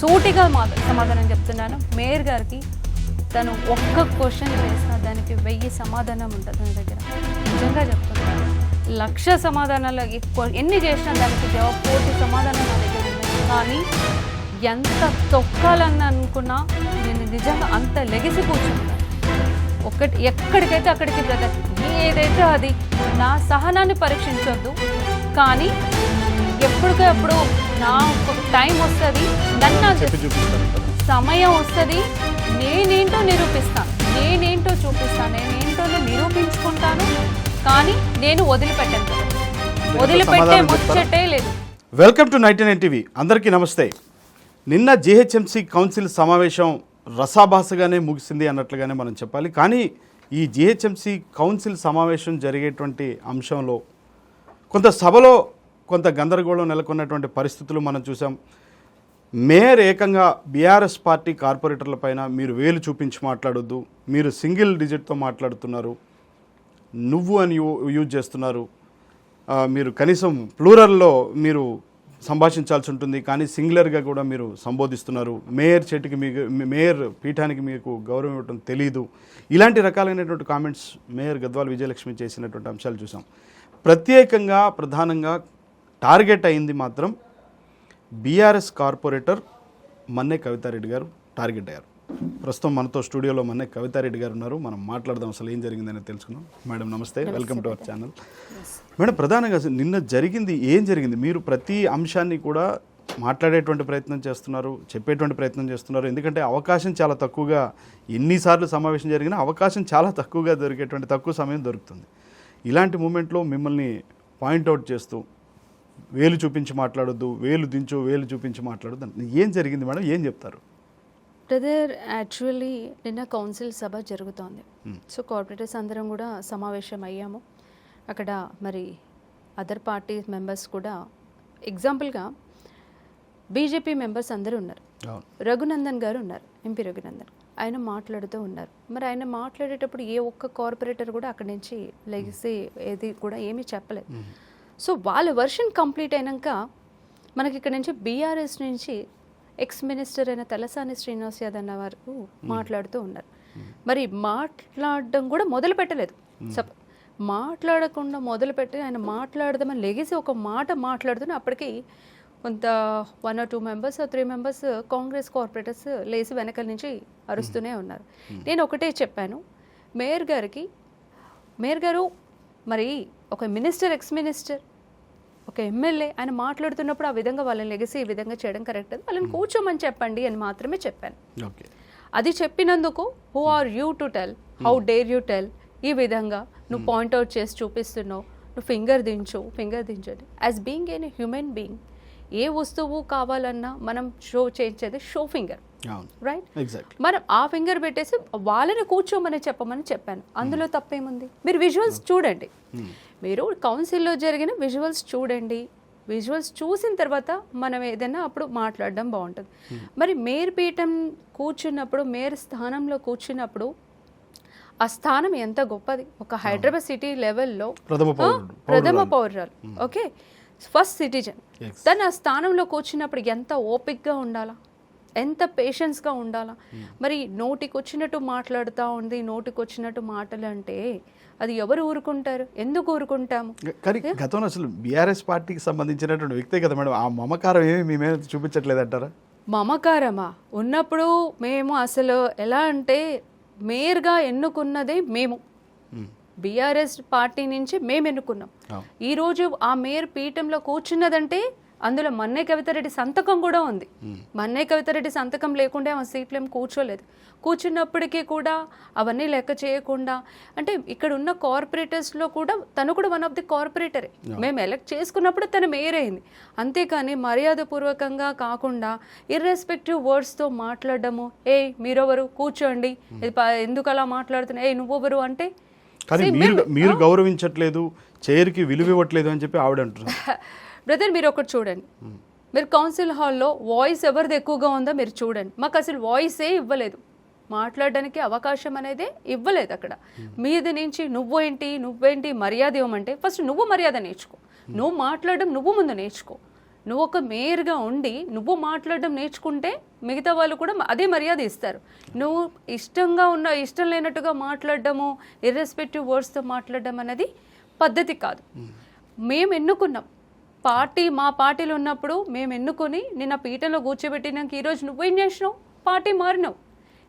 సూటిగా సమాధానం చెప్తున్నాను. మేయర్ గారికి తను ఒక్క క్వశ్చన్ వేసినా దానికి 1000 సమాధానం ఉంటుంది నా దగ్గర. నిజంగా చెప్తున్నాను. 1,00,000 సమాధానాలు ఎన్ని చేసినా దానికి జవాబు 1,00,000 సమాధానం నా దగ్గర ఉంది. కానీ ఎంత తొక్కాలని అనుకున్నా నేను నిజంగా అంత లెగిసి కూర్చుంటాను. ఎక్కడికైతే అక్కడికి బ్రదర్, ఏదైతే అది నా సహనాన్ని పరీక్షించొద్దు. కానీ ఎప్పటికప్పుడు నా టైం వస్తుంది, సమయం వస్తుంది, నేనేంటో నిరూపిస్తాను, నేనేంటో చూపిస్తాను, నేనేంటో నిరూపించుకుంటాను. కానీ నేను వదిలిపెట్టాను, వదిలిపెట్టే ముచ్చటే లేదు. Welcome to 99 TV. అందరికీ నమస్తే. నిన్న జిహెచ్ఎంసీ కౌన్సిల్ సమావేశం రసాభాసగానే ముగిసింది అన్నట్లుగానే మనం చెప్పాలి. కానీ ఈ జిహెచ్ఎంసీ కౌన్సిల్ సమావేశం జరిగేటువంటి అంశంలో కొంత సభలో కొంత గందరగోళం నెలకొన్నటువంటి పరిస్థితులు మనం చూసాం. మేయర్ ఏకంగా బీఆర్ఎస్ పార్టీ కార్పొరేటర్ల పైన మీరు వేలు చూపించి మాట్లాడొద్దు, మీరు సింగిల్ డిజిట్తో మాట్లాడుతున్నారు, నువ్వు అని యూజ్ చేస్తున్నారు, మీరు కనీసం ప్లూరల్లో మీరు సంభాషించాల్సి ఉంటుంది, కానీ సింగులర్గా కూడా మీరు సంబోధిస్తున్నారు, మేయర్ చేతికి మేయర్ పీఠానికి మీకు గౌరవం ఇవ్వడం తెలీదు, ఇలాంటి రకాలైనటువంటి కామెంట్స్ మేయర్ గద్వాల విజయలక్ష్మి చేసినటువంటి అంశాలు చూసాం. ప్రత్యేకంగా ప్రధానంగా టార్గెట్ అయింది మాత్రం బీఆర్ఎస్ కార్పొరేటర్ మన్నే కవితారెడ్డి గారు టార్గెట్ అయ్యారు. ప్రస్తుతం మనతో స్టూడియోలో మన్నే కవితారెడ్డి గారు ఉన్నారు. మనం మాట్లాడదాం, అసలు ఏం జరిగిందని తెలుసుకున్నాం. మేడం నమస్తే, welcome to our channel. Madam, ప్రధానంగా నిన్న జరిగింది ఏం జరిగింది? మీరు ప్రతి అంశాన్ని కూడా మాట్లాడేటువంటి ప్రయత్నం చేస్తున్నారు, చెప్పేటువంటి ప్రయత్నం చేస్తున్నారు. ఎందుకంటే అవకాశం చాలా తక్కువగా, ఎన్నిసార్లు సమావేశం జరిగినా అవకాశం చాలా తక్కువగా దొరికేటువంటి తక్కువ సమయం దొరుకుతుంది. ఇలాంటి మూమెంట్లో మిమ్మల్ని పాయింట్అవుట్ చేస్తూ వేలు చూపించి మాట్లాడొద్దు, వేలు దించు, వేలు చూపించి మాట్లాడొద్దు, ఏం జరిగింది మేడం? ఏం చెప్తారు? బ్రదర్, యాక్చువల్లీ నిన్న కౌన్సిల్ సభ జరుగుతోంది. సో కార్పొరేటర్స్ అందరం కూడా సమావేశం అయ్యాము. అక్కడ మరి అదర్ పార్టీ మెంబర్స్ కూడా, ఎగ్జాంపుల్గా బీజేపీ మెంబర్స్ అందరూ ఉన్నారు. రఘునందన్ గారు ఉన్నారు, ఎంపీ రఘునందన్. ఆయన మాట్లాడుతూ ఉన్నారు. మరి ఆయన మాట్లాడేటప్పుడు ఏ ఒక్క కార్పొరేటర్ కూడా అక్కడి నుంచి లెగిసి ఏది కూడా ఏమీ చెప్పలేదు. సో వాళ్ళ వర్షన్ కంప్లీట్ అయినాక మనకి ఇక్కడ నుంచి బీఆర్ఎస్ నుంచి ఎక్స్ మినిస్టర్ అయిన తలసాని శ్రీనివాస్ యాదవ్ అన్న వారు మాట్లాడుతూ ఉన్నారు. మరి మాట్లాడడం కూడా మొదలు పెట్టలేదు. మాట్లాడకుండా మొదలుపెట్టి ఆయన మాట్లాడదామని లెగిసి ఒక మాట మాట్లాడుతూనే అప్పటికి కొంత 1 or 2 members 3 members Congress corporators లేచి వెనకాల నుంచి అరుస్తూనే ఉన్నారు. నేను ఒకటే చెప్పాను మేయర్ గారికి, మేయర్ గారు మరి ఒక మినిస్టర్, ఎక్స్ మినిస్టర్, ఒక ఎమ్మెల్యే ఆయన మాట్లాడుతున్నప్పుడు ఆ విధంగా వాళ్ళని లెగసి ఈ విధంగా చేయడం కరెక్ట్ అది, వాళ్ళని కూర్చోమని చెప్పండి అని మాత్రమే చెప్పాను. అది చెప్పినందుకు who are you to tell, how dare you tell, ఈ విధంగా నువ్వు పాయింట్అవుట్ చేసి చూపిస్తున్నావు, నువ్వు ఫింగర్ దించండి. As being an human being, ఏ వస్తువు కావాలన్నా మనం షో చేయించేది షో ఫింగర్, రైట్? మనం ఆ ఫింగర్ పెట్టేసి వాళ్ళని కూర్చోమని చెప్పాను. అందులో తప్పేముంది? మీరు విజువల్స్ చూడండి, మీరు కౌన్సిల్లో జరిగిన విజువల్స్ చూడండి. విజువల్స్ చూసిన తర్వాత మనం ఏదైనా అప్పుడు మాట్లాడడం బాగుంటుంది. మరి మేయర్ పీఠం కూర్చున్నప్పుడు, మేయర్ స్థానంలో కూర్చున్నప్పుడు ఆ స్థానం ఎంత గొప్పది. ఒక హైదరాబాద్ సిటీ లెవెల్లో ప్రథమ పౌరురాలు, ఓకే, ఫస్ట్ సిటిజన్, తను ఆ స్థానంలో కూర్చున్నప్పుడు ఎంత ఓపిక్గా ఉండాలా, ఎంత పేషెన్స్గా ఉండాలా. మరి నోటికి వచ్చినట్టు మాట్లాడుతూ ఉంది, నోటికి వచ్చినట్టు మాటలు అంటే అది ఎవరు ఊరుకుంటారు? ఎందుకు ఊరుకుంటాము? కానీ గతంలో అసలు బీఆర్ఎస్ పార్టీకి సంబంధించినటువంటి వ్యక్తే కదా మేడం, ఆ మమకారం ఏమి మీ మీద చూపించట్లేదంటారా? మమకారమా ఉన్నప్పుడు మేము అసలు ఎలా అంటే మేయర్గా ఎన్నుకున్నదే మేము, బీఆర్ఎస్ పార్టీ నుంచి మేము ఎన్నుకున్నాం. ఈరోజు ఆ మేయర్ పీఠంలో కూర్చున్నదంటే అందులో మన్నే కవితారెడ్డి సంతకం కూడా ఉంది. మన్నే కవితారెడ్డి సంతకం లేకుండా ఆ సీట్లు ఏం కూర్చోలేదు. కూర్చున్నప్పటికీ కూడా అవన్నీ లెక్క చేయకుండా, అంటే ఇక్కడ ఉన్న కార్పొరేటర్స్లో కూడా తను కూడా వన్ ఆఫ్ ది కార్పొరేటరే. మేము ఎలక్ట్ చేసుకున్నప్పుడు తను మేయర్ అయింది. అంతేకాని మర్యాదపూర్వకంగా కాకుండా ఇర్రెస్పెక్టివ్ వర్డ్స్తో మాట్లాడడము, ఏ మీరెవరు కూర్చోండి, ఎందుకు అలా మాట్లాడుతున్నా, ఏ నువ్వెవరు అంటే, కానీ మీరు గౌరవించట్లేదు, చైర్కి విలువ ఇవ్వట్లేదు అని చెప్పి ఆవిడ అంటున్నారు. బ్రదర్, మీరు ఒకటి చూడండి, మీరు కౌన్సిల్ హాల్లో వాయిస్ ఎవరిది ఎక్కువగా ఉందో మీరు చూడండి. మాకు అసలు వాయిసే ఇవ్వలేదు, మాట్లాడడానికి అవకాశం అనేది ఇవ్వలేదు. అక్కడ మీది నుంచి నువ్వేంటి మర్యాద ఇవ్వమంటే ఫస్ట్ నువ్వు మర్యాద నేర్చుకో, నువ్వు మాట్లాడడం నువ్వు ముందు నేర్చుకో. నువ్వు ఒక మేయర్గా ఉండి నువ్వు మాట్లాడడం నేర్చుకుంటే మిగతా వాళ్ళు కూడా అదే మర్యాద ఇస్తారు. నువ్వు ఇష్టం లేనట్టుగా మాట్లాడడము, ఇర్రెస్పెక్టివ్ వర్డ్స్తో మాట్లాడడం అనేది పద్ధతి కాదు. మేము ఎన్నుకున్నాం మా పార్టీలో ఉన్నప్పుడు మేము ఎన్నుకొని నిన్న పీఠంలో కూర్చోబెట్టినాక ఈరోజు నువ్వేం చేసినావు, పార్టీ మారినావు.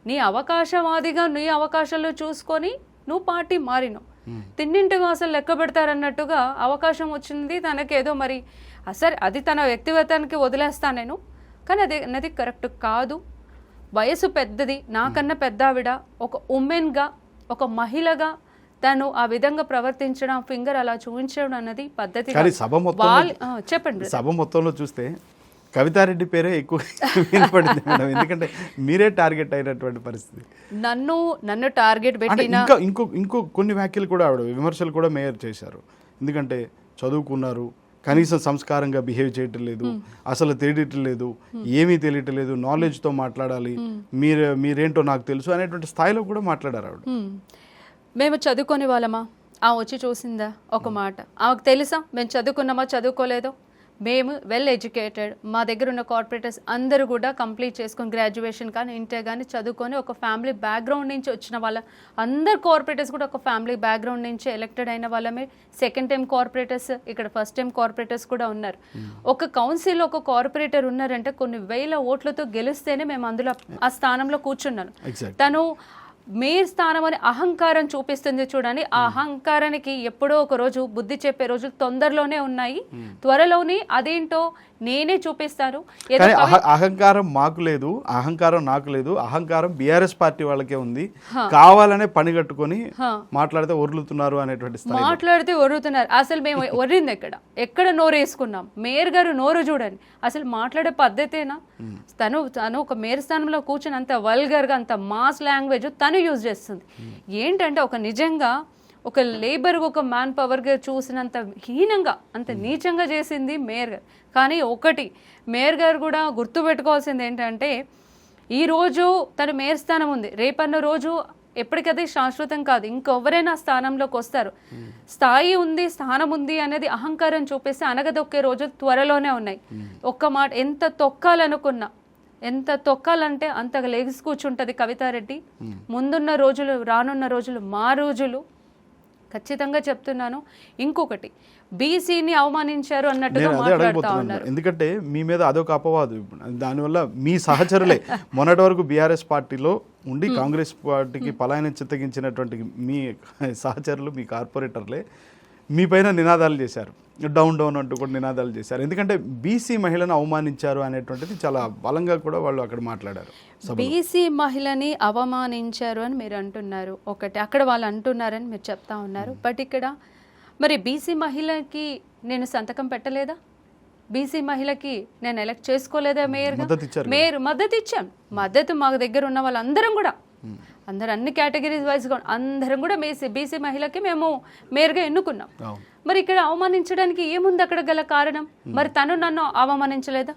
నీ అవకాశవాదిగా నీ అవకాశాల్లో చూసుకొని నువ్వు పార్టీ మారినావు. తిన్నింటిగా అసలు లెక్క పెడతారన్నట్టుగా అవకాశం వచ్చింది తనకేదో మరి అసలు అది తన వ్యక్తిగతానికి వదిలేస్తాను నేను, కానీ అది కరెక్ట్ కాదు. వయసు పెద్దది, నాకన్నా పెద్ద ఆవిడ, ఒక ఉమెన్గా ఒక మహిళగా తను ఆ విధంగా ప్రవర్తించడం, ఫింగర్ అలా చూపించడం అన్నది పద్ధతి. చెప్పండి. సభ మొత్తంలో చూస్తే కవితారెడ్డి పేరే ఎక్కువ వినపడింది మేడం, ఎందుకంటే మీరే టార్గెట్ అయినటువంటి పరిస్థితి. నన్ను టార్గెట్ పెట్టిన ఇంకో కొన్ని వ్యాఖ్యలు కూడా ఆవిడ విమర్శలు కూడా మేయర్ చేశారు. ఎందుకంటే చదువుకున్నారు, కనీసం సంస్కారంగా బిహేవ్ చేయటం లేదు, అసలు తెలియటం లేదు, ఏమీ తెలియటం లేదు, నాలెడ్జ్తో మాట్లాడాలి, మీరేంటో నాకు తెలుసు అనేటువంటి స్థాయిలో కూడా మాట్లాడారు ఆవిడ. మేము చదువుకొని వాళ్ళమా, వచ్చి చూసిందా ఒక మాట, ఆమెకు తెలుసా మేము చదువుకున్నామా చదువుకోలేదో? మేము వెల్ ఎడ్యుకేటెడ్, మా దగ్గర ఉన్న కార్పొరేటర్స్ అందరూ కూడా కంప్లీట్ చేసుకొని గ్రాడ్యుయేషన్ కానీ ఇంటర్ కానీ చదువుకొని ఒక ఫ్యామిలీ బ్యాక్గ్రౌండ్ నుంచి వచ్చిన వాళ్ళ అందరు కార్పొరేటర్స్ కూడా ఒక ఫ్యామిలీ బ్యాక్గ్రౌండ్ నుంచి ఎలక్టెడ్ అయిన వాళ్ళమే. సెకండ్ టైం కార్పొరేటర్స్, ఇక్కడ ఫస్ట్ టైం కార్పొరేటర్స్ కూడా ఉన్నారు. ఒక కౌన్సిల్లో ఒక కార్పొరేటర్ ఉన్నారంటే కొన్ని వేల ఓట్లతో గెలిస్తేనే మేము అందులో ఆ స్థానంలో కూర్చున్నాను. తను మేయర్ స్థానం అని అహంకారం చూపిస్తుంది చూడండి. ఆ అహంకారానికి ఎప్పుడో ఒక రోజు బుద్ధి చెప్పే రోజులు తొందరలోనే ఉన్నాయి, త్వరలోనే అదేంటో నేనే చూపిస్తాను. అహంకారం మాకు లేదు, అహంకారం నాకు లేదు, అహంకారం బీఆర్ఎస్ పార్టీ వాళ్ళకే ఉంది. కావాలనే పని కట్టుకొని మాట్లాడితే ఒర్లుతున్నారు అనేటువంటి ఒర్రుతున్నారు. అసలు మేము ఒర్రింది ఎక్కడ నోరు వేసుకున్నాం? మేయర్ గారు నోరు చూడండి, అసలు మాట్లాడే పద్ధతేనా? తను ఒక మేయర్ స్థానంలో కూర్చొని అంత వల్గర్గా అంత మాస్ లాంగ్వేజ్ తను యూజ్ చేస్తుంది. ఏంటంటే ఒక నిజంగా ఒక లేబర్ ఒక మ్యాన్ పవర్గా చూసినంత హీనంగా అంత నీచంగా చేసింది మేయర్ గారు. కానీ ఒకటి మేయర్ గారు కూడా గుర్తుపెట్టుకోవాల్సింది ఏంటంటే ఈరోజు తన మేయర్ స్థానం ఉంది, రేపన్న రోజు ఎప్పటికదే శాశ్వతం కాదు, ఇంకెవరైనా స్థానంలోకి వస్తారు. స్థాయి ఉంది, స్థానం ఉంది అనేది అహంకారం చూపిస్తే అనగదొక్కే రోజులు త్వరలోనే ఉన్నాయి. ఒక్క మాట, ఎంత తొక్కాలనుకున్నా, ఎంత తొక్కాలంటే అంతగా లెగిసి కూర్చుంటుంది కవితారెడ్డి. ముందున్న రోజులు, రానున్న రోజులు మా రోజులు, ఖచ్చితంగా చెప్తున్నాను. ఇంకొకటి, బీసీని అవమానించారు అన్నట్టుగా మాట్లాడుతూ ఉన్నారు. ఎందుకంటే మీ మీద అదొక అపవాదు. దానివల్ల మీ సహచరులే మొన్నటి వరకు బీఆర్ఎస్ పార్టీలో ఉండి కాంగ్రెస్ పార్టీకి పలాయనం చిత్తగించినటువంటి మీ సహచరులు, మీ కార్పొరేటర్లే మీ పైన నినాదాలు చేశారు, డౌన్ డౌన్ అంటూ కూడా నినాదాలు చేశారు. ఎందుకంటే బీసీ మహిళను అవమానించారు అనేటువంటిది చాలా బలంగా కూడా వాళ్ళు అక్కడ మాట్లాడారు. బీసీ మహిళని అవమానించారు అని మీరు అంటున్నారు, ఒకటి అక్కడ వాళ్ళు అంటున్నారని మీరు చెప్తా ఉన్నారు. బట్ ఇక్కడ మరి బీసీ మహిళకి నేను సంతకం పెట్టలేదా? బీసీ మహిళకి నేను ఎలక్ట్ చేసుకోలేదా మేయర్గా? మేయర్ మద్దతు ఇచ్చాం. మద్దతు మా దగ్గర ఉన్న వాళ్ళందరం కూడా, అందరు అన్ని కేటగిరీస్ వైజ్గా అందరం కూడా బీసీ మహిళకి మేము మేయర్గా ఎన్నుకున్నాం. మరి ఇక్కడ అవమానించడానికి ఏముంది అక్కడ గల కారణం? మరి తను నన్ను అవమానించలేదా?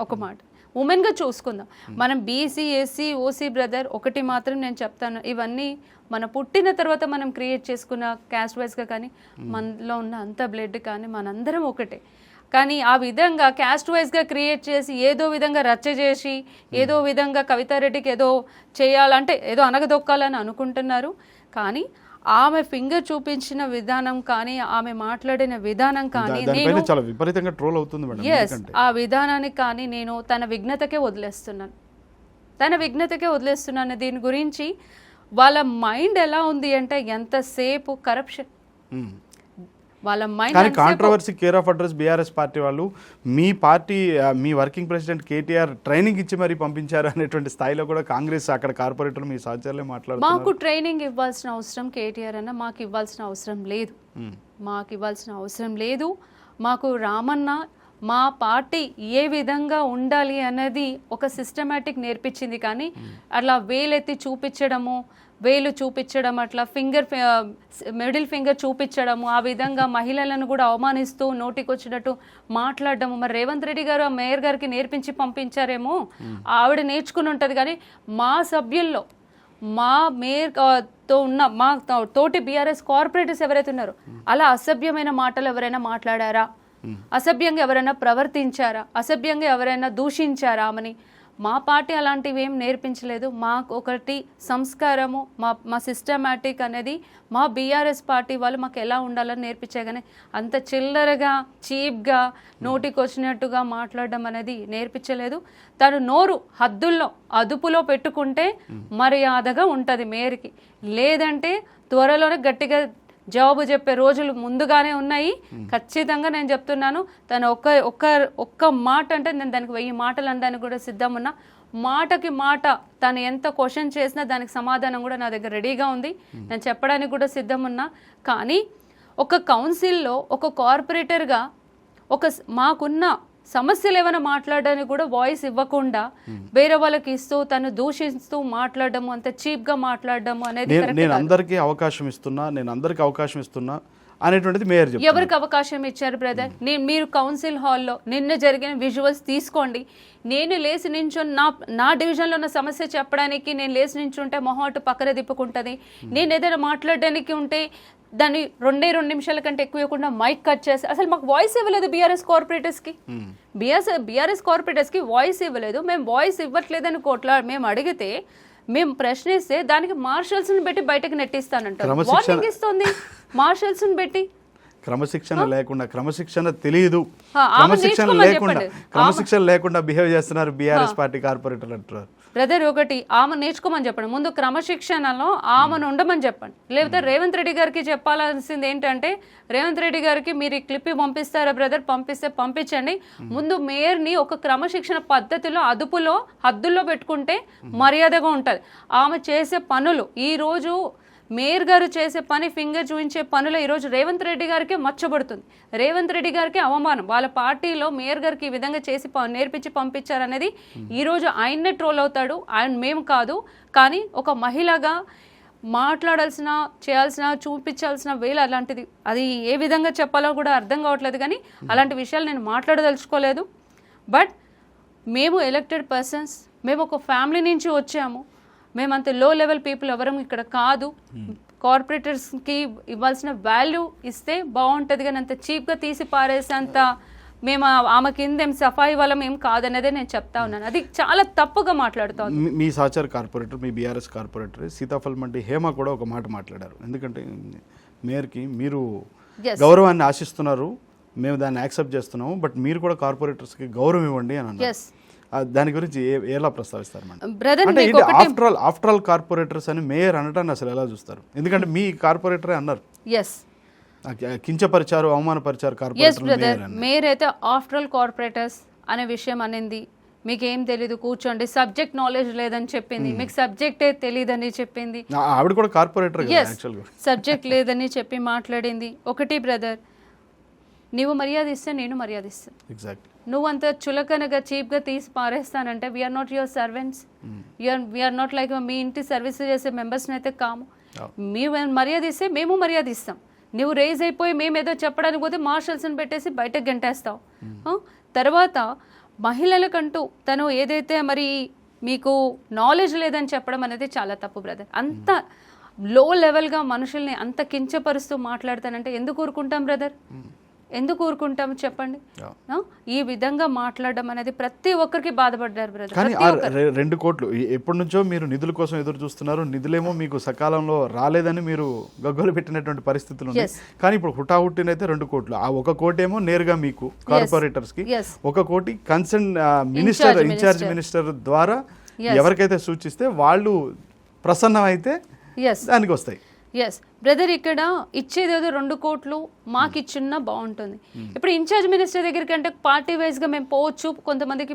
ఒక మాట ఉమెన్గా చూసుకుందాం. మనం బీసీ, ఎస్సీ, ఓసీ బ్రదర్, ఒకటి మాత్రం నేను చెప్తాను, ఇవన్నీ మన పుట్టిన తర్వాత మనం క్రియేట్ చేసుకున్న క్యాస్ట్ వైజ్గా కానీ మనలో ఉన్న అంత బ్లడ్ కానీ మనందరం ఒకటే. కానీ ఆ విధంగా క్యాస్ట్ వైజ్గా క్రియేట్ చేసి ఏదో విధంగా రచ్చ చేసి ఏదో విధంగా కవితారెడ్డికి ఏదో చేయాలంటే ఏదో అనగదొక్కాలని అనుకుంటున్నారు. కానీ ఆమె ఫింగర్ చూపించిన విధానం కానీ ఆమె మాట్లాడిన విధానం కానీ నేను చాలా విపరీతంగా ట్రోల్ అవుతుంది మేడం. yes, ఆ విధానానికి కానీ నేను తన విఘ్నతకే వదిలేస్తున్నాను. దీని గురించి వాళ్ళ మైండ్ ఎలా ఉంది అంటే ఎంతసేపు కరప్షన్, వాళ్ళ మైండ్. కానీ controversy care of address BRS party వాళ్ళు మీ పార్టీ, మీ వర్కింగ్ ప్రెసిడెంట్ కేటీఆర్ ట్రైనింగ్ ఇచ్చి మరీ పంపించారు అనేటువంటి స్థాయిలో కూడా కాంగ్రెస్ అక్కడ కార్పొరేటర్లు మీ సహచరులే మాట్లాడుతున్నారు. మాకు ట్రైనింగ్ ఇవ్వాల్సిన అవసరం కేటీఆర్ అన్న మాకు ఇవ్వాల్సిన అవసరం లేదు. మాకు రామన్న మా పార్టీ ఏ విధంగా ఉండాలి అన్నది ఒక సిస్టమేటిక్ నేర్పించింది. కానీ అట్లా వేలు చూపించడం అట్లా మిడిల్ ఫింగర్ చూపించడము, ఆ విధంగా మహిళలను కూడా అవమానిస్తూ నోటికొచ్చినట్టు మాట్లాడడము. మరి రేవంత్ రెడ్డి గారు ఆ మేయర్ గారికి నేర్పించి పంపించారేమో, ఆవిడ నేర్చుకుని ఉంటుంది. కానీ మా సభ్యుల్లో మా మేయర్తో ఉన్న మా తోటి బీఆర్ఎస్ కార్పొరేటర్స్ ఎవరైతే ఉన్నారో అలా అసభ్యమైన మాటలు ఎవరైనా మాట్లాడారా? అసభ్యంగా ఎవరైనా ప్రవర్తించారా, అసభ్యంగా ఎవరైనా దూషించారా ఆమెని? మా పార్టీ అలాంటివి ఏం నేర్పించలేదు. మాకు ఒకటి సంస్కారము, మా సిస్టమాటిక్ అనేది మా బీఆర్ఎస్ పార్టీ వాళ్ళు మాకు ఎలా ఉండాలని నేర్పించే, కానీ అంత చిల్లరగా చీప్గా నోటికి వచ్చినట్టుగా మాట్లాడడం అనేది నేర్పించలేదు. తను నోరు హద్దుల్లో అదుపులో పెట్టుకుంటే మర్యాదగా ఉంటుంది మేయర్కి, లేదంటే త్వరలోనే గట్టిగా జవాబు చెప్పే రోజులు ముందుగానే ఉన్నాయి. ఖచ్చితంగా నేను చెప్తున్నాను, తను ఒక్క మాట అంటే నేను దానికి 1000 మాటలు అనడానికి కూడా సిద్ధం ఉన్నా. మాటకి మాట తను ఎంత క్వశ్చన్ చేసినా దానికి సమాధానం కూడా నా దగ్గర రెడీగా ఉంది, నేను చెప్పడానికి కూడా సిద్ధం ఉన్నా. కానీ ఒక కౌన్సిల్లో ఒక కార్పొరేటర్గా మాకున్న సమస్యలు ఏమైనా మాట్లాడడానికి కూడా వాయిస్ ఇవ్వకుండా వేరే వాళ్ళకి ఇస్తూ తను దూషిస్తూ మాట్లాడము, అంత చీప్గా మాట్లాడము అనేది నేను అందరికీ అవకాశం ఇస్తున్నా అనేటువంటిది మేయర్ చెప్తారు. ఎవరికి అవకాశం ఇచ్చారు బ్రదర్? మీరు కౌన్సిల్ హాల్లో నిన్న జరిగిన విజువల్స్ తీసుకోండి. నేను లేచి నించుని నా డివిజన్లో ఉన్న సమస్య చెప్పడానికి నేను లేచి నించుంటే మొహం పక్కన తిప్పుకుంటుంది. నేను ఏదైనా మాట్లాడడానికి ఉంటే దాన్ని 2 నిమిషాల కంటే ఎక్కువ ఇవ్వకుండా మైక్ కట్ చేసి, అసలు మాకు వాయిస్ ఇవ్వలేదు బీఆర్ఎస్ కార్పొరేటర్స్కి. బీఆర్ఎస్ కార్పొరేటర్స్కి వాయిస్ ఇవ్వలేదు. మేము వాయిస్ ఇవ్వట్లేదని మేము అడిగితే, మేము ప్రశ్నిస్తే దానికి మార్షల్స్ని పెట్టి బయటకు నెట్టిస్తానంటారు. వార్నింగ్ ఇస్తుంది మార్షల్స్ని పెట్టి. క్రమశిక్షణ తెలియదు, క్రమశిక్షణ లేకుండా బిహేవ్ చేస్తున్నారు బీఆర్ఎస్ పార్టీ కార్పొరేటర్లు అంటారు. బ్రదర్, ఒకటి ఆమె నేర్చుకోమని చెప్పండి. ముందు క్రమశిక్షణలో ఆమెను ఉండమని చెప్పండి. లేకపోతే రేవంత్ రెడ్డి గారికి చెప్పాల్సింది ఏంటంటే, రేవంత్ రెడ్డి గారికి మీరు ఈ క్లిప్ పంపిస్తారా బ్రదర్? పంపించండి. ముందు మేయర్ని ఒక క్రమశిక్షణ పద్ధతిలో అదుపులో హద్దుల్లో పెట్టుకుంటే మర్యాదగా ఉంటుంది. ఆమె చేసే పనులు, ఈరోజు మేయర్ గారు చేసే పని, ఫింగర్ చూపించే పనులు ఈరోజు రేవంత్ రెడ్డి గారికి మచ్చబడుతుంది. రేవంత్ రెడ్డి గారికి అవమానం. వాళ్ళ పార్టీలో మేయర్ గారికి ఈ విధంగా చేసి నేర్పించి పంపించారనేది ఈరోజు ఆయన్నే ట్రోల్ అవుతాడు, మేము కాదు. కానీ ఒక మహిళగా మాట్లాడాల్సిన, చేయాల్సిన, చూపించాల్సిన వేళ అలాంటిది. అది ఏ విధంగా చెప్పాలో కూడా అర్థం కావట్లేదు. కానీ అలాంటి విషయాలు నేను మాట్లాడదలుచుకోలేదు. బట్ మేము ఎలక్టెడ్ పర్సన్స్, మేము ఒక ఫ్యామిలీ నుంచి వచ్చాము. మేమంత లో లెవెల్ పీపుల్ ఎవరం ఇక్కడ కాదు. కార్పొరేటర్స్కి ఇవ్వాల్సిన వాల్యూ ఇస్తే బాగుంటుంది, కానీ అంత చీప్గా తీసి పారేసేంత మేము ఆమె కింద ఏం సఫాయి వాళ్ళం ఏం కాదనేదే నేను చెప్తా ఉన్నాను. అది చాలా తప్పుగా మాట్లాడుతాను. మీ సహచర కార్పొరేటర్, మీ బీఆర్ఎస్ కార్పొరేటర్ సీతాఫల్ మండి హేమ కూడా ఒక మాట మాట్లాడారు. ఎందుకంటే మేయర్కి మీరు గౌరవాన్ని ఆశిస్తున్నారు, మేము దాన్ని యాక్సెప్ట్ చేస్తున్నాము, బట్ మీరు కూడా కార్పొరేటర్స్కి గౌరవం ఇవ్వండి అని అన్నారు. దాని గురించి ఎలా ప్రస్తావిస్తారు మేడం? ఆఫ్టర్ ఆల్ కార్పొరేటర్స్ అని మేయర్ అనటాన్ని అసలు ఎలా చూస్తారు? ఎందుకంటే మీ కార్పొరేటరే అన్నారు, కించపరిచారు, అవమానపరిచారు కార్పొరేటర్. మేయర్ అయితే ఆఫ్టర్ ఆల్ కార్పొరేటర్స్ అనే విషయం అనింది. మీకేం తెలీదు, కూర్చోండి, సబ్జెక్ట్ నాలెడ్జ్ లేదని చెప్పింది, మీకు సబ్జెక్టే తెలియదని చెప్పింది. ఆవిడ కూడా కార్పొరేటర్, సబ్జెక్ట్ లేదని చెప్పి మాట్లాడింది. ఒకటి బ్రదర్, నువ్వు మర్యాద ఇస్తే నేను మర్యాద ఇస్తాను. ఎగ్జాక్ట్లీ. నువ్వు అంత చులకనగా చీప్గా తీసి పారేస్తానంటే we are not your servants, we are not like మీ ఇంటి సర్వీస్ చేసే మెంబర్స్ని అయితే కాము. మేము మర్యాద ఇస్తే మేము మర్యాద ఇస్తాం. నువ్వు రేజ్ అయిపోయి మేము ఏదో చెప్పడానికి పోతే మార్షల్స్ని పెట్టేసి బయటకు గంటేస్తావు. తర్వాత మహిళలకంటూ తను ఏదైతే మరి మీకు నాలెడ్జ్ లేదని చెప్పడం అనేది చాలా తప్పు బ్రదర్. అంత లో లెవెల్గా మనుషుల్ని అంత కించపరుస్తూ మాట్లాడతానంటే ఎందుకు ఊరుకుంటాం బ్రదర్? ఎందుకు ఊరుకుంటాం చెప్పండి? ఈ విధంగా మాట్లాడడం అనేది ప్రతి ఒక్కరికి బాధపడ్డారు బ్రదర్. కానీ 2 కోట్లు ఎప్పటి నుంచో మీరు నిధుల కోసం ఎదురు చూస్తున్నారు, నిధులేమో మీకు సకాలంలో రాలేదని మీరు గగ్గోలు పెట్టినటువంటి పరిస్థితులు ఉన్నాయి. కానీ ఇప్పుడు హుటాహుట్టినైతే 2 కోట్లు, ఆ 1 కోటి ఏమో నేరుగా మీకు కార్పొరేటర్స్ కి, 1 కోటి కన్సర్న్ మినిస్టర్, ఇన్ఛార్జ్ మినిస్టర్ ద్వారా ఎవరికైతే సూచిస్తే వాళ్ళు ప్రసన్నం అయితే దానికి వస్తాయి. ఎస్ బ్రదర్, ఇక్కడ ఇచ్చేదేదో 2 కోట్లు మాకు ఇచ్చున్నా బాగుంటుంది. ఇప్పుడు ఇన్ఛార్జ్ మినిస్టర్ దగ్గరికి అంటే పార్టీ వైజ్గా మేము పోవచ్చు, కొంతమందికి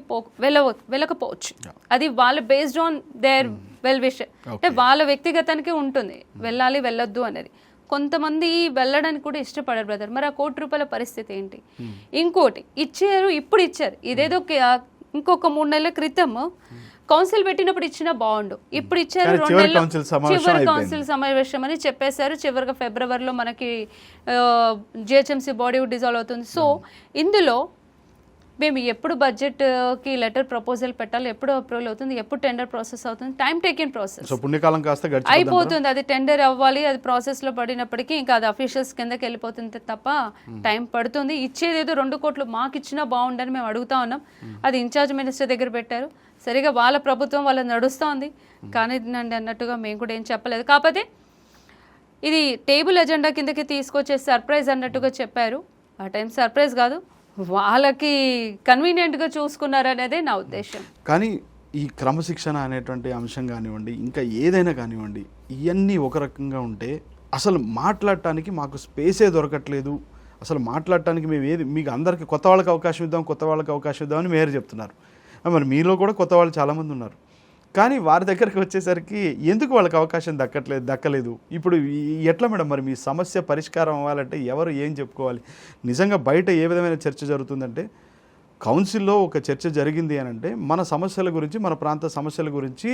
వెళ్ళకపోవచ్చు. అది వాళ్ళ based on their well wish, అంటే వాళ్ళ వ్యక్తిగతానికి ఉంటుంది వెళ్ళాలి వెళ్ళొద్దు అనేది. కొంతమంది వెళ్ళడానికి కూడా ఇష్టపడరు బ్రదర్. మరి ఆ ₹1 పరిస్థితి ఏంటి? ఇంకోటి ఇచ్చారు, ఇప్పుడు ఇచ్చారు, ఇదేదో ఇంకొక 3 నెలల క్రితం కౌన్సిల్ పెట్టినప్పుడు ఇచ్చినా బాగుండు. ఇప్పుడు ఇచ్చారు 2 నెలలు చివరి కౌన్సిల్ సమావేశం అని చెప్పేశారు. చివరిగా ఫిబ్రవరిలో మనకి జిహెచ్ఎంసీ బాడీ డిజాల్వ్ అవుతుంది. సో ఇందులో మేము ఎప్పుడు బడ్జెట్కి లెటర్ ప్రపోజల్ పెట్టాలి, ఎప్పుడు అప్రూవల్ అవుతుంది, ఎప్పుడు టెండర్ ప్రాసెస్ అవుతుంది, టైం టేకింగ్ ప్రాసెస్. సో పుణ్యకాలం కాస్త అయిపోతుంది, అది టెండర్ అవ్వాలి, అది ప్రాసెస్లో పడినప్పటికీ ఇంకా అది అఫీషియల్స్ కిందకి వెళ్ళిపోతుంది తప్ప టైం పడుతుంది. ఇచ్చేది ఏదో 2 కోట్లు మాకు ఇచ్చినా బాగుండని మేము అడుగుతా ఉన్నాం. అది ఇన్ఛార్జ్ మినిస్టర్ దగ్గర పెట్టారు, సరిగా వాళ్ళ ప్రభుత్వం వాళ్ళ నడుస్తోంది, కానీ అన్నట్టుగా మేము కూడా ఏం చెప్పలేదు. కాకపోతే ఇది టేబుల్ ఎజెండా కిందకి తీసుకొచ్చే సర్ప్రైజ్ అన్నట్టుగా చెప్పారు. ఆ టైం సర్ప్రైజ్ కాదు, వాళ్ళకి కన్వీనియంట్గా చూసుకున్నారనేదే నా ఉద్దేశం. కానీ ఈ క్రమశిక్షణ అనేటువంటి అంశం కానివ్వండి, ఇంకా ఏదైనా కానివ్వండి, ఇవన్నీ ఒక రకంగా ఉంటే అసలు మాట్లాడటానికి మాకు స్పేసే దొరకట్లేదు. అసలు మాట్లాడటానికి మేము మీకు అందరికీ కొత్త వాళ్ళకి అవకాశం ఇద్దామని మేయర్ చెప్తున్నారు. మరి మీలో కూడా కొత్త వాళ్ళు చాలామంది ఉన్నారు. కానీ వారి దగ్గరికి వచ్చేసరికి ఎందుకు వాళ్ళకి అవకాశం దక్కలేదు. ఇప్పుడు ఎట్లా మేడం మరి మీ సమస్య పరిష్కారం అవ్వాలంటే ఎవరు ఏం చెప్పుకోవాలి? నిజంగా బయట ఏ విధమైన చర్చ జరుగుతుందంటే, కౌన్సిల్లో ఒక చర్చ జరిగింది అని అంటే మన సమస్యల గురించి, మన ప్రాంత సమస్యల గురించి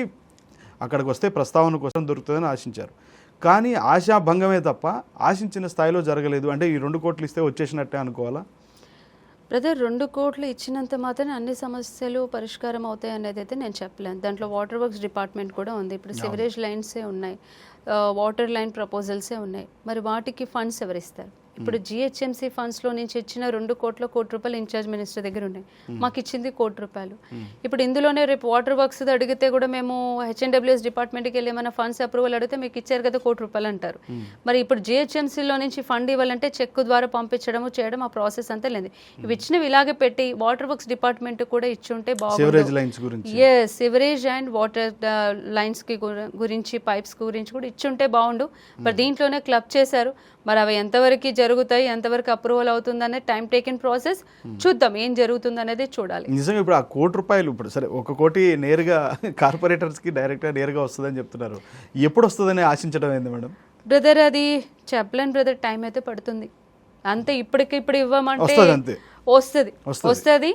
అక్కడికి వస్తే ప్రస్తావన కోసం దొరుకుతుందని ఆశించారు. కానీ ఆశాభంగమే తప్ప ఆశించిన స్థాయిలో జరగలేదు. అంటే ఈ 2 కోట్లు ఇస్తే వచ్చేసినట్టే అనుకోవాలా? బ్రదర్, 2 కోట్లు ఇచ్చినంత మాత్రం అన్ని సమస్యలు పరిష్కారం అవుతాయి అనేది అయితే నేను చెప్పలేను. దాంట్లో వాటర్ వర్క్స్ డిపార్ట్మెంట్ కూడా ఉంది, ఇప్పుడు సివరేజ్ లైన్సే ఉన్నాయి, వాటర్ లైన్ ప్రపోజల్సే ఉన్నాయి. మరి వాటికి ఫండ్స్ ఎవరిస్తారు? ఇప్పుడు జిహెచ్ఎంసీ ఫండ్స్లో నుంచి ఇచ్చిన 2 కోట్ల రూపాయలు ఇన్ఛార్జ్ మినిస్టర్ దగ్గర ఉన్నాయి, మాకు ఇచ్చింది 1 కోటి రూపాయలు. ఇప్పుడు ఇందులోనే రేపు వాటర్ వర్క్స్ అడిగితే కూడా మేము హెచ్ఎన్డబ్ల్యూఎస్ డిపార్ట్మెంట్కి వెళ్ళి ఏమైనా ఫండ్స్ అప్రూవల్ అడిగితే మీకు ఇచ్చారు కదా 1 కోటి రూపాయలు అంటారు. మరి ఇప్పుడు జిహెచ్ఎంసీలో నుంచి ఫండ్ ఇవ్వాలంటే చెక్ ద్వారా పంపించడము చేయడం, ఆ ప్రాసెస్ అంతా లేదు. ఇవి ఇచ్చినవి ఇలాగే పెట్టి వాటర్ వర్క్స్ డిపార్ట్మెంట్ కూడా ఇచ్చుంటే బాగుంటుంది. సివరేజ్ అండ్ వాటర్ లైన్స్ కి గురించి, పైప్స్ గురించి కూడా ఇచ్చుంటే బాగుండు. మరి దీంట్లోనే క్లబ్ చేశారు. మరి అవి ఎంతవరకు జరుగుతాయి, ఎంతవరకు అప్రూవల్ అవుతుందనే టైం టేకింగ్ ప్రాసెస్. చూద్దాం ఏం జరుగుతుంది అనేది చూడాలి. నిజంగా ఇప్పుడు ఆ 1 కోటి రూపాయలు ఇప్పుడు సరే 1 కోటి నేరుగా కార్పొరేటర్స్కి డైరెక్ట్గా నేరుగా వస్తుందని చెప్తున్నారు. ఎప్పుడు వస్తుందని ఆశించడం ఏంది మేడం? బ్రదర్, అది చెప్పలేను బ్రదర్, టైం అయితే పడుతుంది అంతే. ఇప్పుడు ఇవ్వమంటే వస్తుంది,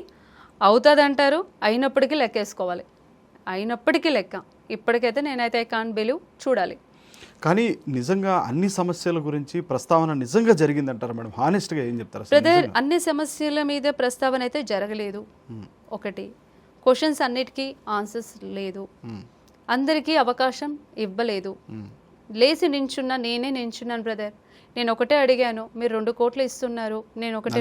అవుతుంది అంటారు, అయినప్పటికీ లెక్కేసుకోవాలి, అయినప్పటికీ లెక్క. ఇప్పటికైతే నేనైతే ఐ కాంట్ బిలీవ్, చూడాలి. కానీ నిజంగా అన్ని సమస్యల గురించి ప్రస్తావన నిజంగా జరిగిందంటారా మేడం? హానెస్ట్గా ఏం చెప్తారు? బ్రదర్, అన్ని సమస్యల మీద ప్రస్తావన అయితే జరగలేదు. ఒకటి, క్వశ్చన్స్ అన్నిటికీ ఆన్సర్స్ లేదు, అందరికీ అవకాశం ఇవ్వలేదు. లేచి నేనే నించున్నాను బ్రదర్. నేను ఒకటే అడిగాను, మీరు 2 కోట్లు ఇస్తున్నారు, నేను ఒకటే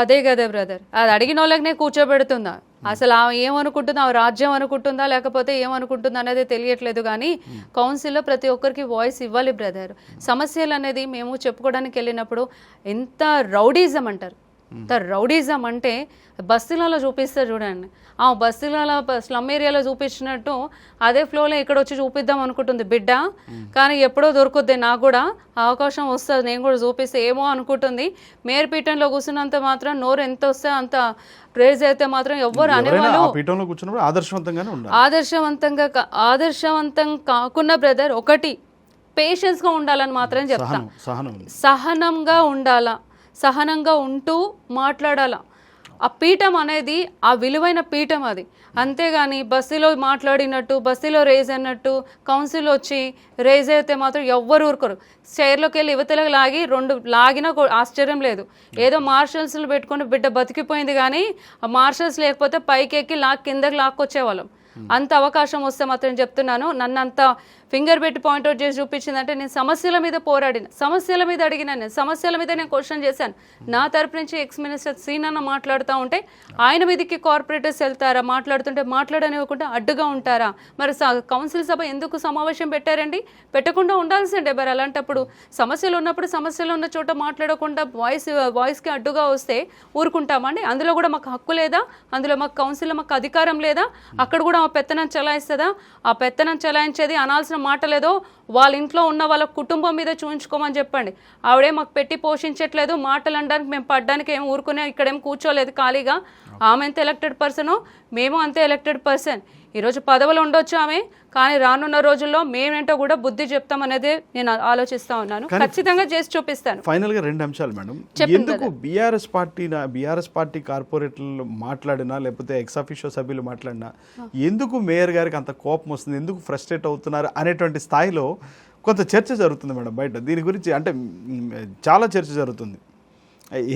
అదే కదా బ్రదర్. అది అడిగిన వాళ్ళకి నేను కూర్చోబెడుతుందా? అసలు ఏమనుకుంటుందా, రాజ్యం అనుకుంటుందా లేకపోతే ఏమనుకుంటుందా అనేది తెలియట్లేదు. కానీ కౌన్సిల్లో ప్రతి ఒక్కరికి వాయిస్ ఇవ్వాలి బ్రదర్. సమస్యలు అనేది మేము చెప్పుకోవడానికి వెళ్ళినప్పుడు ఎంత రౌడీజం అంటారు, రౌడీజం అంటే బస్తీలలో చూపిస్తారు చూడండి, ఆ బస్తీలలో స్లమ్ ఏరియాలో చూపించినట్టు అదే ఫ్లోలో ఇక్కడ వచ్చి చూపిద్దాం అనుకుంటుంది బిడ్డ. కానీ ఎప్పుడో దొరుకుద్ది, నాకు కూడా అవకాశం వస్తుంది, నేను కూడా చూపిస్తే ఏమో అనుకుంటుంది. మేయర్ పీఠంలో కూర్చున్నంత మాత్రం నోరు ఎంత వస్తే అంత ప్రేజ్ అయితే మాత్రం ఎవ్వరు అనేవాళ్ళు. ఆదర్శవంతం కాకుండా బ్రదర్, ఒకటి పేషెన్స్గా ఉండాలని మాత్రం చెప్తాను. సహనంగా ఉండాలా, సహనంగా ఉంటూ మాట్లాడాలా. ఆ పీఠం అనేది ఆ విలువైన పీఠం అది. అంతేగాని బస్సులో మాట్లాడినట్టు, బస్సులో రేజ్ అన్నట్టు కౌన్సిల్ వచ్చి రేజ్ అయితే మాత్రం ఎవ్వరు ఊరుకోరు. చైర్లోకి వెళ్ళి యువతలకు లాగి 2 లాగినా ఆశ్చర్యం లేదు. ఏదో మార్షల్స్లు పెట్టుకుని బిడ్డ బతికిపోయింది, కానీ ఆ మార్షల్స్ లేకపోతే పైకి ఎక్కి కిందకి లాక్కొచ్చేవాళ్ళం. అంత అవకాశం వస్తే మాత్రం చెప్తున్నాను. నన్ను అంత ఫింగర్ పెట్టి పాయింట్అవుట్ చేసి చూపించిందంటే నేను సమస్యల మీద పోరాడిన, సమస్యల మీద అడిగినా, నేను సమస్యల మీద నేను క్వశ్చన్ చేశాను. నా తరపు నుంచి ఎక్స్ మినిస్టర్ సీనన్న మాట్లాడుతూ ఉంటే ఆయన మీదకి కార్పొరేటర్స్ వెళ్తారా, మాట్లాడుతుంటే మాట్లాడనివ్వకుండా అడ్డుగా ఉంటారా? మరి కౌన్సిల్ సభ ఎందుకు సమావేశం పెట్టారండి? పెట్టకుండా ఉండాల్సిందే. మరి అలాంటప్పుడు సమస్యలు ఉన్నప్పుడు సమస్యలు ఉన్న చోట మాట్లాడకుండా వాయిస్కి అడ్డుగా వస్తే ఊరుకుంటామండి? అందులో కూడా మాకు హక్కు లేదా? అందులో మాకు కౌన్సిల్లో మాకు అధికారం లేదా? అక్కడ కూడా ఆ పెత్తనం చెలాయిస్తుందా? ఆ పెత్తనం చెలాయించేది అనాల్సిన మాట లేదో వాళ్ళ ఇంట్లో ఉన్న వాళ్ళ కుటుంబం మీద చూపించుకోమని చెప్పండి. ఆవిడే మాకు పెట్టి పోషించట్లేదు, మాటలు అనడానికి మేము పడ్డానికి ఏం ఊరుకునే ఇక్కడేం కూర్చోలేదు ఖాళీగా. ఆమె ఎంత ఎలక్టెడ్ పర్సనో మేము అంతే ఎలక్టెడ్ పర్సన్. ఈరోజు పదవులు ఉండొచ్చు ఆమె, కానీ రానున్న రోజుల్లో మేమేంటో కూడా బుద్ధి చెప్తామనేది నేను ఆలోచిస్తా ఉన్నాను. ఖచ్చితంగా చేసి చూపిస్తాను. ఫైనల్ గా 2 అంశాలు మేడం. ఎందుకు బీఆర్ఎస్ పార్టీ కార్పొరేటర్లు మాట్లాడినా లేకపోతే ఎక్స్ అఫీషియో సభ్యులు మాట్లాడినా ఎందుకు మేయర్ గారికి అంత కోపం వస్తుంది, ఎందుకు ఫ్రస్ట్రేట్ అవుతున్నారు అనేటువంటి స్థాయిలో కొంత చర్చ జరుగుతుంది మేడం బయట. దీని గురించి అంటే చాలా చర్చ జరుగుతుంది.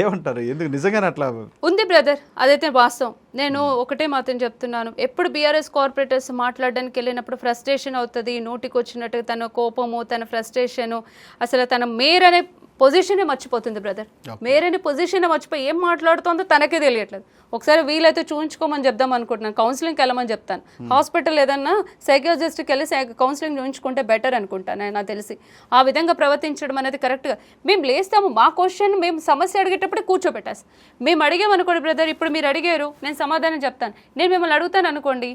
ఏమంటారు, ఎందుకు నిజంగానే అట్లా ఉంది బ్రదర్, అదైతే వాస్తవం. నేను ఒకటే మాత్రం చెప్తున్నాను, ఎప్పుడు బీఆర్ఎస్ కార్పొరేటర్స్ మాట్లాడడానికి వెళ్ళినప్పుడు ఫ్రస్ట్రేషన్ అవుతుంది, నోటికి వచ్చినట్టు తన కోపము, తన ఫ్రస్ట్రేషను, అసలు తన మేయర్ అనే పొజిషనే మర్చిపోతుంది బ్రదర్. మేయర్ అనే పొజిషన్ మర్చిపోయి ఏం మాట్లాడుతుందో తనకే తెలియట్లేదు. ఒకసారి వీలైతే చూపించుకోమని చెప్దాం అనుకుంటున్నాను, కౌన్సిలింగ్కి వెళ్ళమని చెప్తాను. హాస్పిటల్ ఏదన్నా సైకియాట్రిస్ట్కి వెళ్ళి కౌన్సిలింగ్ చూపించుకుంటే బెటర్ అనుకుంటాను నాకు తెలిసి. ఆ విధంగా ప్రవర్తించడం అనేది కరెక్ట్గా. మేము లేస్తాము, మా క్వశ్చన్ మేము సమస్య అడిగేటప్పుడే కూర్చోబెట్టేస్తాం. మేము అడిగామనుకోండి బ్రదర్, ఇప్పుడు మీరు అడిగారు, నేను సమాధానం చెప్తాను. నేను మిమ్మల్ని అడుగుతాను అనుకోండి,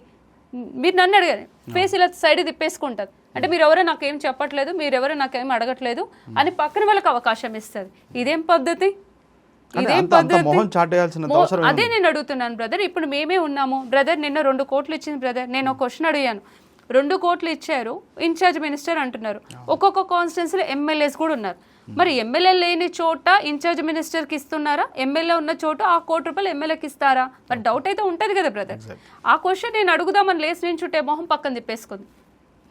మీరు నన్ను అడిగారు, ఫేస్ ఇలా సైడ్ తిప్పేసుకుంటారు. అంటే మీరు ఎవరో నాకేం చెప్పట్లేదు, మీరెవరో నాకేం అడగట్లేదు అని పక్కన వాళ్ళకి అవకాశం ఇస్తుంది. ఇదేం పద్ధతి? ఇదేం పద్ధతి? అదే నేను అడుగుతున్నాను బ్రదర్. ఇప్పుడు మేమే ఉన్నాము బ్రదర్. నిన్న 2 కోట్లు ఇచ్చింది బ్రదర్. నేను ఒక క్వశ్చన్ అడిగాను, 2 కోట్లు ఇచ్చారు, ఇన్ఛార్జ్ మినిస్టర్ అంటున్నారు. ఒక్కొక్క కాన్స్టిట్యున్సీలో ఎమ్మెల్యేస్ కూడా ఉన్నారు. మరి ఎమ్మెల్యే లేని చోట ఇన్ఛార్జ్ మినిస్టర్కి ఇస్తున్నారా? ఎమ్మెల్యే ఉన్న చోట ఆ ₹1 ఎమ్మెల్యేకి ఇస్తారా? మరి డౌట్ అయితే ఉంటుంది కదా బ్రదర్. ఆ క్వశ్చన్ నేను అడుగుదామని లేచి నించుంటే మొహం పక్కన తిప్పేసుకుంది.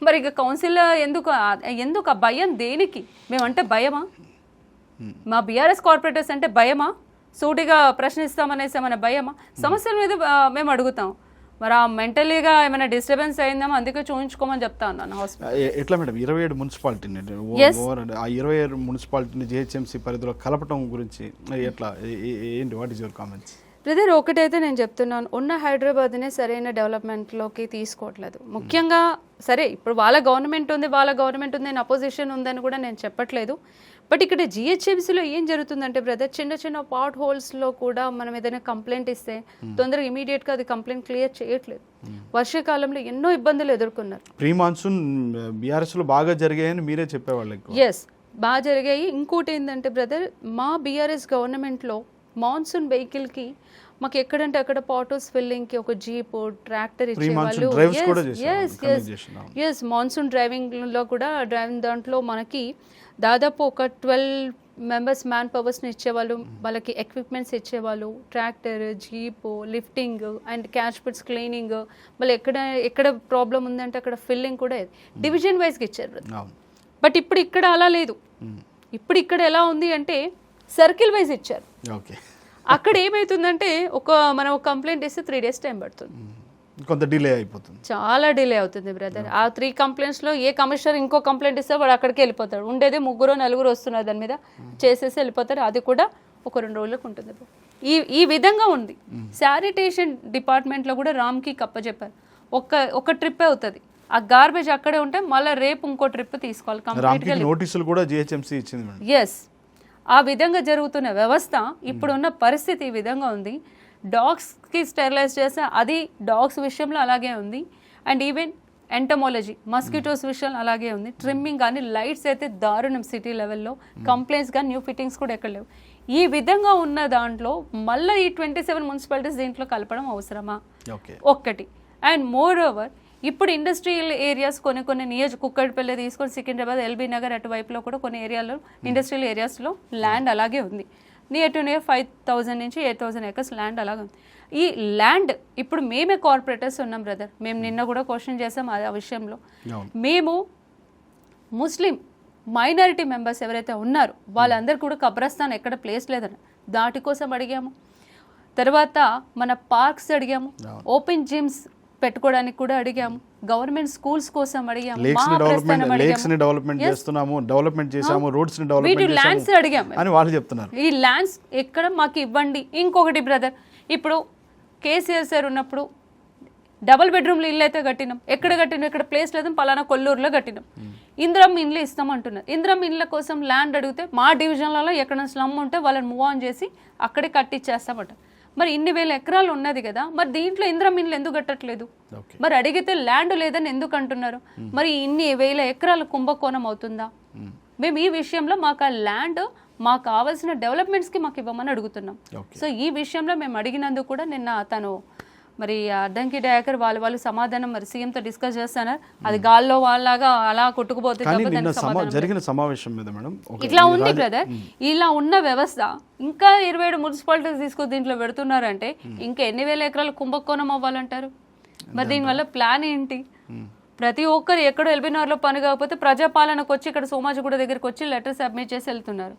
మరి ఇక కౌన్సిల్లో ఎందుకు ఆ భయం దేనికి? మేమంటే భయమా? మా బీఆర్ఎస్ కార్పొరేటర్స్ అంటే భయమా? సూటిగా ప్రశ్నిస్తామనేసి ఏమైనా భయమా? సమస్యల మీద మేము అడుగుతాం. మరి ఆ మెంటలీగా ఏమైనా డిస్టర్బెన్స్ అయిందేమో, అందుకే చూపించుకోమని చెప్తా ఉన్నాను హాస్పిటల్. ఎట్లా మేడం 27 మున్సిపాలిటీని ఆ 27 మున్సిపాలిటీని జిహెచ్ఎంసీ పరిధిలో కలపటం గురించి ఎట్లా, ఏంటి, what is your comments? Brother, ఒకటైతే నేను చెప్తున్నాను, ఉన్న హైదరాబాద్నే సరైన డెవలప్మెంట్లోకి తీసుకోవట్లేదు. ముఖ్యంగా సరే ఇప్పుడు వాళ్ళ గవర్నమెంట్ ఉంది నేను అపోజిషన్ ఉందని కూడా నేను చెప్పట్లేదు. బట్ ఇక్కడ జిహెచ్ఎంసీలో ఏం జరుగుతుందంటే బ్రదర్, చిన్న పాట్ హోల్స్లో కూడా మనం ఏదైనా కంప్లైంట్ ఇస్తే తొందరగా ఇమీడియట్గా అది కంప్లైంట్ క్లియర్ చేయట్లేదు. వర్షాకాలంలో ఎన్నో ఇబ్బందులు ఎదుర్కొన్నారు. ప్రీ మాన్సూన్ బీఆర్ఎస్లో బాగా జరిగాయని మీరే చెప్పేవాళ్ళు. ఎస్, బాగా జరిగాయి. ఇంకోటి ఏంటంటే బ్రదర్, మా బీఆర్ఎస్ గవర్నమెంట్లో మాన్సూన్ వెహికల్కి మాకు ఎక్కడంటే అక్కడ పాటోస్ ఫిల్లింగ్కి ఒక జీప్, ట్రాక్టర్ ఇచ్చేవాళ్ళు. ఎస్, మాన్సూన్ డ్రైవింగ్లో కూడా డ్రైవింగ్ దాంట్లో మనకి దాదాపు ఒక 12 మెంబర్స్ మ్యాన్ పవర్స్ని ఇచ్చేవాళ్ళు, వాళ్ళకి ఎక్విప్మెంట్స్ ఇచ్చేవాళ్ళు, tractor, jeep, lifting and cash pits cleaning, మళ్ళీ ఎక్కడ ప్రాబ్లం ఉందంటే అక్కడ ఫిల్లింగ్ కూడా డివిజన్ వైజ్గా ఇచ్చారు. బట్ ఇప్పుడు ఇక్కడ అలా లేదు. ఇప్పుడు ఇక్కడ ఎలా ఉంది అంటే సర్కిల్ వైజ్ ఇచ్చారు. అక్కడ ఏమవుతుందంటే మనం ఒక కంప్లైంట్ ఇస్తే 3 days టైం పడుతుంది, కొంత డిలే అయిపోతుంది, చాలా డిలే అవుతుంది బ్రదర్. ఆ 3 complaintsలో ఏ కమిషనర్ ఇంకో కంప్లైంట్ ఇస్తే వాడు అక్కడికి వెళ్ళిపోతాడు. ఉండేది 3-4 వస్తున్నారు, దాని మీద చేసేసి వెళ్ళిపోతారు. అది కూడా ఒక 2 రోజులకు ఉంటుంది. ఈ విధంగా ఉంది. శానిటేషన్ డిపార్ట్మెంట్లో కూడా రామ్కి కప్పచెప్పారు. ఒక ట్రిప్ అవుతుంది, ఆ గార్బేజ్ అక్కడే ఉంటే మళ్ళీ రేపు ఇంకో ట్రిప్ తీసుకోవాలి కంప్లీట్గా. నోటీసులు కూడా జిహెచ్ఎంసీ ఇచ్చింది. ఎస్, ఆ విధంగా జరుగుతున్న వ్యవస్థ, ఇప్పుడున్న పరిస్థితి ఈ విధంగా ఉంది. డాగ్స్కి స్టెరిలైజ్ చేస్తే అది డాగ్స్ విషయంలో అలాగే ఉంది. అండ్ ఈవెన్ ఎంటమాలజీ, మస్కిటోస్ విషయంలో అలాగే ఉంది. ట్రిమ్మింగ్ కానీ లైట్స్ అయితే దారుణం సిటీ లెవెల్లో. కంప్లైంట్స్ కానీ న్యూ ఫిట్టింగ్స్ కూడా ఎక్కడ లేవు. ఈ విధంగా ఉన్న దాంట్లో మళ్ళీ ఈ 27 మున్సిపాలిటీస్ దీంట్లో కలపడం అవసరమా? ఒక్కటి. అండ్ మోర్ ఓవర్ ఇప్పుడు ఇండస్ట్రియల్ ఏరియాస్ కొన్ని కుక్కడిపల్లి తీసుకొని సికింద్రాబాద్, ఎల్బీ నగర్ అటువైపులో కూడా కొన్ని ఏరియాలో ఇండస్ట్రియల్ ఏరియాస్లో ల్యాండ్ అలాగే ఉంది. నియర్ 5,000 నుంచి 8,000 acres ల్యాండ్ అలాగే ఉంది. ఈ ల్యాండ్ ఇప్పుడు మేమే కార్పొరేటర్స్ ఉన్నాం బ్రదర్. మేము నిన్న కూడా క్వశ్చన్ చేసాం ఆ విషయంలో. మేము ముస్లిం మైనారిటీ మెంబర్స్ ఎవరైతే ఉన్నారో వాళ్ళందరూ కూడా కబ్రస్థాన్ ఎక్కడ ప్లేస్ లేదని దాటి కోసం అడిగాము. తర్వాత మన పార్క్స్ అడిగాము, ఓపెన్ జిమ్స్ పెట్టుకోవడానికి కూడా అడిగాము, గవర్నమెంట్ స్కూల్స్ కోసం అడిగాము, ఈ ల్యాండ్స్ ఎక్కడ మాకు ఇవ్వండి. ఇంకొకటి బ్రదర్, ఇప్పుడు కేసీఆర్ సార్ ఉన్నప్పుడు డబుల్ బెడ్రూమ్లు ఇల్లు అయితే కట్టినాం. ఎక్కడ కట్టినాం? ఇక్కడ ప్లేస్ లేదు, పలానా కొల్లూరులో కట్టినాం. ఇందిరమ్మ ఇండ్లు ఇస్తామంటున్నారు. ఇందిరమ్మ ఇండ్ల కోసం ల్యాండ్ అడిగితే మా డివిజన్లలో ఎక్కడ స్లమ్ ఉంటే వాళ్ళని మూవ్ ఆన్ చేసి అక్కడే కట్టిచ్చేస్తామట. మరి ఇన్ని వేల ఎకరాలు ఉన్నది కదా, మరి దీంట్లో ఇందిరమ్మ ఇండ్లు ఎందుకు కట్టట్లేదు? మరి అడిగితే ల్యాండ్ లేదని ఎందుకు అంటున్నారు? మరి ఇన్ని వేల ఎకరాలు కుంభకోణం అవుతుందా? మేము ఈ విషయంలో మాకు ఆ ల్యాండ్ మాకు కావాల్సిన డెవలప్మెంట్స్కి మాకు ఇవ్వమని అడుగుతున్నాం. సో ఈ విషయంలో మేము అడిగినందుకు కూడా నిన్న తను మరి అద్దంకి దయాకర్ వాళ్ళు సమాధానం మరి సీఎంతో డిస్కస్ చేస్తున్నారు. అది గాల్లో వాళ్ళలాగా అలా కొట్టుకుపోతుంది. జరిగిన సమావేశం మీద మేడం ఇట్లా ఉంది బ్రదర్. ఇలా ఉన్న వ్యవస్థ ఇంకా 27 మున్సిపాలిటీస్ తీసుకొని దీంట్లో పెడుతున్నారంటే ఇంకా ఎన్ని వేల ఎకరాలు కుంభకోణం అవ్వాలంటారు? మరి దీనివల్ల ప్లాన్ ఏంటి? ప్రతి ఒక్కరు ఎక్కడో ఎల్బీనగర్లో పని కాకపోతే ప్రజాపాలనకు వచ్చి ఇక్కడ సోమాజిగూడ దగ్గరికి వచ్చి లెటర్ సబ్మిట్ చేసి వెళ్తున్నారు.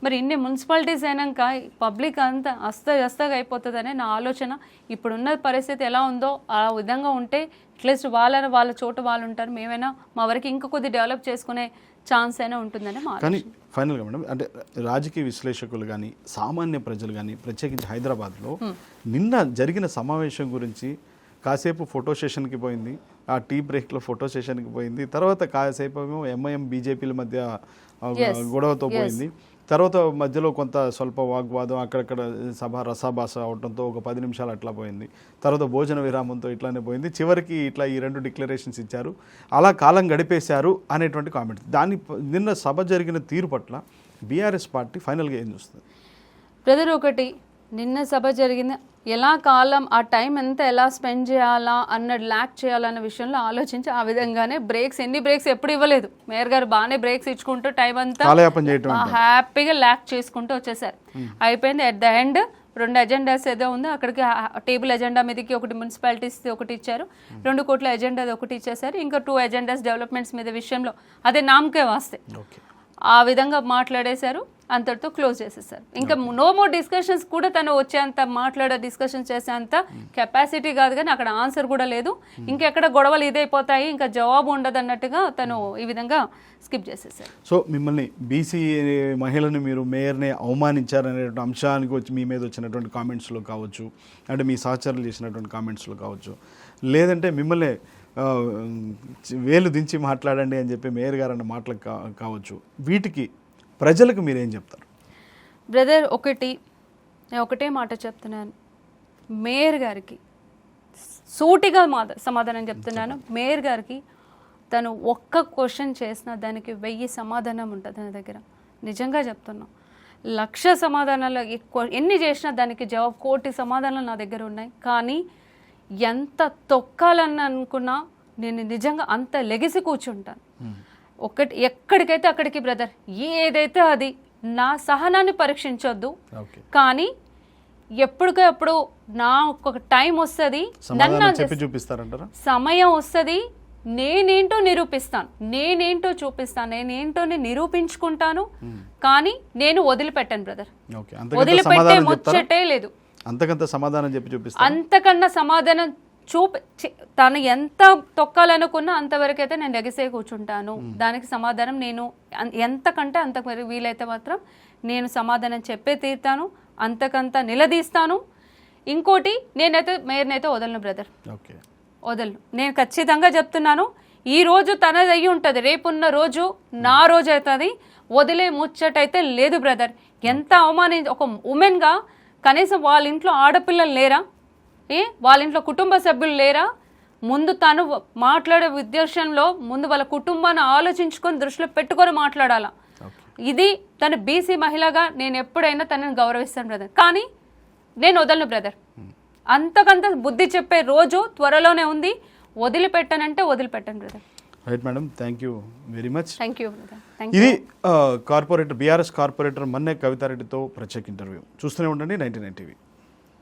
మరి ఇన్ని మున్సిపాలిటీస్ అయినాక పబ్లిక్ అంతా అస్తగా అయిపోతుందనే నా ఆలోచన. ఇప్పుడున్న పరిస్థితి ఎలా ఉందో ఆ విధంగా ఉంటే అట్లీస్ట్ వాళ్ళ చోట వాళ్ళు ఉంటారు, మేమైనా మా వరకు ఇంకా కొద్ది డెవలప్ చేసుకునే ఛాన్స్ అయినా ఉంటుందని మా కానీ ఫైనల్గా మేడం అంటే రాజకీయ విశ్లేషకులు కానీ సామాన్య ప్రజలు కానీ ప్రత్యేకించి హైదరాబాద్లో నిన్న జరిగిన సమావేశం గురించి కాసేపు ఫోటో సెషన్కి పోయింది, ఆ టీ బ్రేక్లో ఫోటో సెషన్కి పోయింది, తర్వాత కాసేపు ఏమో ఎంఐఎం బీజేపీల మధ్య గొడవతో పోయింది, తర్వాత మధ్యలో కొంత స్వల్ప వాగ్వాదం అక్కడక్కడ రసాభాస అవడంతో ఒక 10 నిమిషాలు అట్లా పోయింది, తర్వాత భోజన విరామంతో ఇట్లానే పోయింది, చివరికి ఇట్లా ఈ 2 డిక్లరేషన్స్ ఇచ్చారు, అలా కాలం గడిపేశారు అనేటువంటి కామెంట్స్. నిన్న సభ జరిగిన తీరు పట్ల బీఆర్ఎస్ పార్టీ ఫైనల్గా ఏం చూస్తుంది? బ్రదర్, ఒకటి నిన్న సభ జరిగింది, ఎలా కాలం ఆ టైం ఎంత ఎలా స్పెండ్ చేయాలా అన్నది ల్యాక్ చేయాలన్న విషయంలో ఆలోచించి ఆ విధంగానే ఎన్ని బ్రేక్స్ ఎప్పుడు ఇవ్వలేదు. మేయర్ గారు బాగానే బ్రేక్స్ ఇచ్చుకుంటూ టైం అంతా హ్యాపీగా ల్యాక్ చేసుకుంటూ వచ్చేసారు. అయిపోయింది. ఎట్ ద ఎండ్ 2 ఎజెండాస్ ఏదో ఉందో అక్కడికి టేబుల్ ఎజెండా మీదకి ఒకటి మున్సిపాలిటీస్ ఒకటి ఇచ్చారు, 2 కోట్ల ఎజెండా ఒకటి ఇచ్చేసారు, ఇంకా 2 ఎజెండాస్ డెవలప్మెంట్స్ మీద విషయంలో అదే నామకే వాస్తే ఆ విధంగా మాట్లాడేశారు, అంతటితో క్లోజ్ చేసేసారు. ఇంకా నో మోర్ డిస్కషన్స్ కూడా తను వచ్చేంత డిస్కషన్స్ చేసేంత కెపాసిటీ కాదు, కానీ అక్కడ ఆన్సర్ కూడా లేదు, ఇంకెక్కడ గొడవలు ఇదైపోతాయి, ఇంకా జవాబు ఉండదు అన్నట్టుగా తను ఈ విధంగా స్కిప్ చేసేసారు. సో మిమ్మల్ని బీసీ మహిళని మీరు మేయర్ని అవమానించారనేటువంటి అంశానికి వచ్చి మీ మీద వచ్చినటువంటి కామెంట్స్లో కావచ్చు, అంటే మీ సహచరులు చేసినటువంటి కామెంట్స్లో కావచ్చు, లేదంటే మిమ్మల్ని వేలు దించి మాట్లాడండి అని చెప్పి మేయర్ గారు అన్న మాటలు కావచ్చు, వీటికి ప్రజలకు మీరేం చెప్తారు? బ్రదర్, నేను ఒకటే మాట చెప్తున్నాను, మేయర్ గారికి సూటిగా సమాధానం చెప్తున్నాను. మేయర్ గారికి తను ఒక్క క్వశ్చన్ చేసినా దానికి 1000 సమాధానం ఉంటుంది తన దగ్గర. నిజంగా చెప్తున్నాం, 1,00,000 సమాధానాలు ఎన్ని చేసినా దానికి జవాబు 1,00,000 సమాధానాలు నా దగ్గర ఉన్నాయి. కానీ ఎంత తొక్కాలని అనుకున్నా నేను నిజంగా అంత లెగిసి కూర్చుంటాను. ఎక్కడికైతే అక్కడికి బ్రదర్, ఏదైతే అది నా సహనాన్ని పరీక్షించొద్దు, కానీ ఎప్పటికప్పుడు నా ఒక టైం వస్తుంది, సమయం వస్తుంది, నేనేంటో చూపిస్తాను, నేనేంటో నిరూపించుకుంటాను, కానీ నేను వదిలిపెట్టాను బ్రదర్, వదిలిపెట్టే ముచ్చటే లేదు. అంతకన్నా సమాధానం తను ఎంత తొక్కాలనుకున్నా అంతవరకైతే నేను ఎగిసే కూర్చుంటాను. దానికి సమాధానం నేను ఎంతకంటే అంత వీలైతే మాత్రం నేను సమాధానం చెప్పే తీరుతాను, అంతకంత నిలదీస్తాను. ఇంకోటి, నేనైతే మేయర్నైతే వదలను బ్రదర్, వదలను. నేను ఖచ్చితంగా చెప్తున్నాను, ఈ రోజు తనది అయ్యి ఉంటుంది, రేపున్న రోజు నా రోజు అవుతుంది, వదిలే ముచ్చటైతే లేదు బ్రదర్. ఎంత ఒక ఉమెన్గా కనీసం వాళ్ళ ఇంట్లో ఆడపిల్లలు లేరా, వాళ్ళ ఇంట్లో కుటుంబ సభ్యులు లేరా? ముందు తను మాట్లాడే ఉద్దేశంలో ముందు వాళ్ళ కుటుంబాన్ని ఆలోచించుకొని దృష్టిలో పెట్టుకొని మాట్లాడాలా. ఇది తను బీసీ మహిళగా నేను ఎప్పుడైనా తనని గౌరవిస్తాను బ్రదర్, కానీ నేను వదలను బ్రదర్. అంతకంత బుద్ధి చెప్పే రోజు త్వరలోనే ఉంది, వదిలిపెట్టానంటే వదిలిపెట్టాను brother. Right madam, thank you very much. Thank you. ఇది కార్పొరేటర్ బీఆర్ఎస్ కార్పొరేటర్ మన్నే కవితారెడ్డితో ప్రత్యేక ఇంటర్వ్యూ. చూస్తూనే ఉండండి 99 టీవీ.